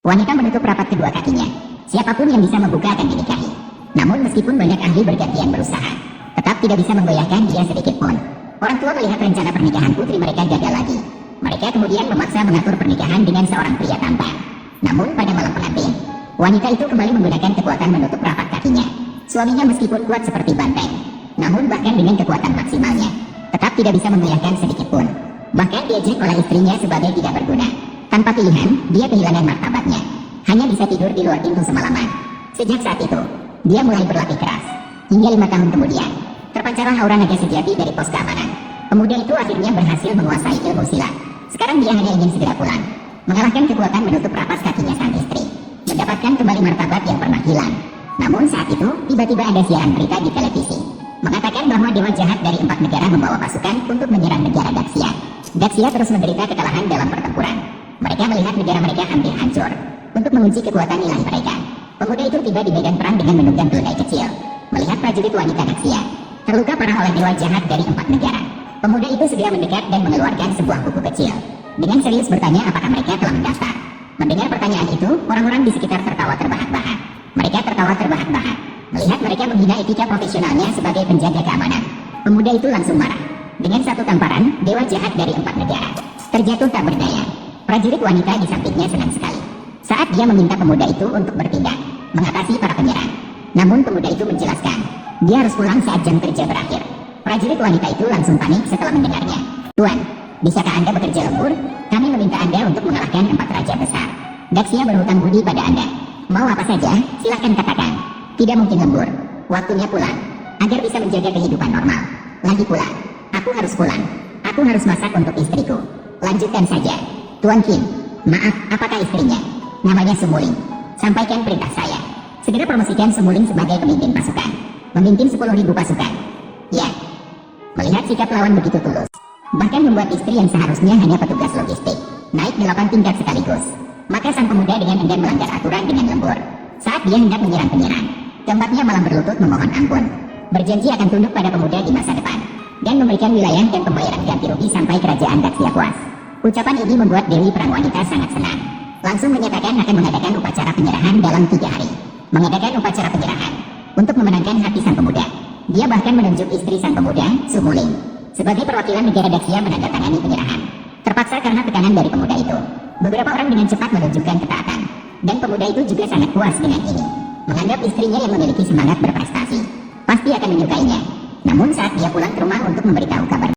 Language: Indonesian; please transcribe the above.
Wanita menutup rapat kedua kakinya. Siapapun yang bisa membuka akan dinikahi. Namun meskipun banyak ahli bergantian berusaha, tetap tidak bisa menggoyahkan dia sedikit pun. Orang tua melihat rencana pernikahan putri mereka gagal lagi. Mereka kemudian memaksa mengatur pernikahan dengan seorang pria tampan. Namun pada malam pengantin, wanita itu kembali menggunakan kekuatan menutup rapat kakinya. Suaminya meskipun kuat seperti banteng, namun bahkan dengan kekuatan maksimalnya, tetap tidak bisa menggoyahkan sedikit pun. Bahkan diejek oleh istrinya sebagai tidak berguna. Tanpa pilihan, dia kehilangan martabatnya. Hanya bisa tidur di luar pintu semalaman. Sejak saat itu, dia mulai berlatih keras. Hingga 5 tahun kemudian, terpancarlah aura naga sejati dari pos keamanan. Pemuda itu akhirnya berhasil menguasai ilmu silat. Sekarang dia hanya ingin segera pulang, mengalahkan kekuatan menutup rapat kakinya sang istri, mendapatkan kembali martabat yang pernah hilang. Namun saat itu, tiba-tiba ada siaran berita di televisi, mengatakan bahwa dewa jahat dari 4 negara membawa pasukan untuk menyerang negara Daxia. Daxia terus menderita kekalahan dalam pertempuran. Mereka melihat negara mereka hampir hancur. Untuk menguji kekuatan ilahi mereka, pemuda itu tiba di medan perang dengan menunggang keledai kecil. Melihat prajurit wanita Daxia terluka parah oleh dewa jahat dari 4 negara, pemuda itu segera mendekat dan mengeluarkan sebuah buku kecil. Dengan serius bertanya apakah mereka telah mendaftar. Mendengar pertanyaan itu, orang-orang di sekitar tertawa terbahak-bahak. Mereka tertawa terbahak-bahak melihat mereka menghina etika profesionalnya sebagai penjaga keamanan. Pemuda itu langsung marah. Dengan satu tamparan, dewa jahat dari 4 negara terjatuh tak berdaya. Prajurit wanita di sampingnya senang sekali saat dia meminta pemuda itu untuk bertindak, mengatasi para penyerang. Namun pemuda itu menjelaskan, dia harus pulang saat jam kerja berakhir. Prajurit wanita itu langsung panik setelah mendengarnya. Tuan, bisakah Anda bekerja lembur? Kami meminta Anda untuk mengalahkan 4 raja besar. Daxia berhutang budi pada Anda. Mau apa saja, silahkan katakan. Tidak mungkin lembur. Waktunya pulang, agar bisa menjaga kehidupan normal. Lagi pula, aku harus pulang. Aku harus masak untuk istriku. Lanjutkan saja. Tuan Qin, maaf, apakah istrinya? Namanya Sumuling. Sampaikan perintah saya. Segera promosikan Sumuling sebagai pemimpin pasukan. Memimpin 10.000 pasukan. Ya. Melihat sikap lawan begitu tulus, bahkan membuat istri yang seharusnya hanya petugas logistik naik 8 tingkat sekaligus, maka sang pemuda dengan enggan melanggar aturan dengan lembur. Saat dia hendak menyerang penyerang, keempatnya malah berlutut memohon ampun, berjanji akan tunduk pada pemuda di masa depan, dan memberikan wilayah dan pembayaran ganti rugi sampai kerajaan Daxia puas. Ucapan ini membuat Dewi Perang Wanita sangat senang. Langsung menyatakan akan mengadakan upacara penyerahan dalam 3 hari. Mengadakan upacara penyerahan untuk memenangkan hati sang pemuda. Dia bahkan menunjuk istri sang pemuda, Sumuling, sebagai perwakilan negara Daxia menandatangani penyerahan. Terpaksa karena tekanan dari pemuda itu, beberapa orang dengan cepat menunjukkan ketaatan. Dan pemuda itu juga sangat puas dengan ini, menganggap istrinya yang memiliki semangat berprestasi pasti akan menyukainya. Namun saat dia pulang ke rumah untuk memberitahu kabar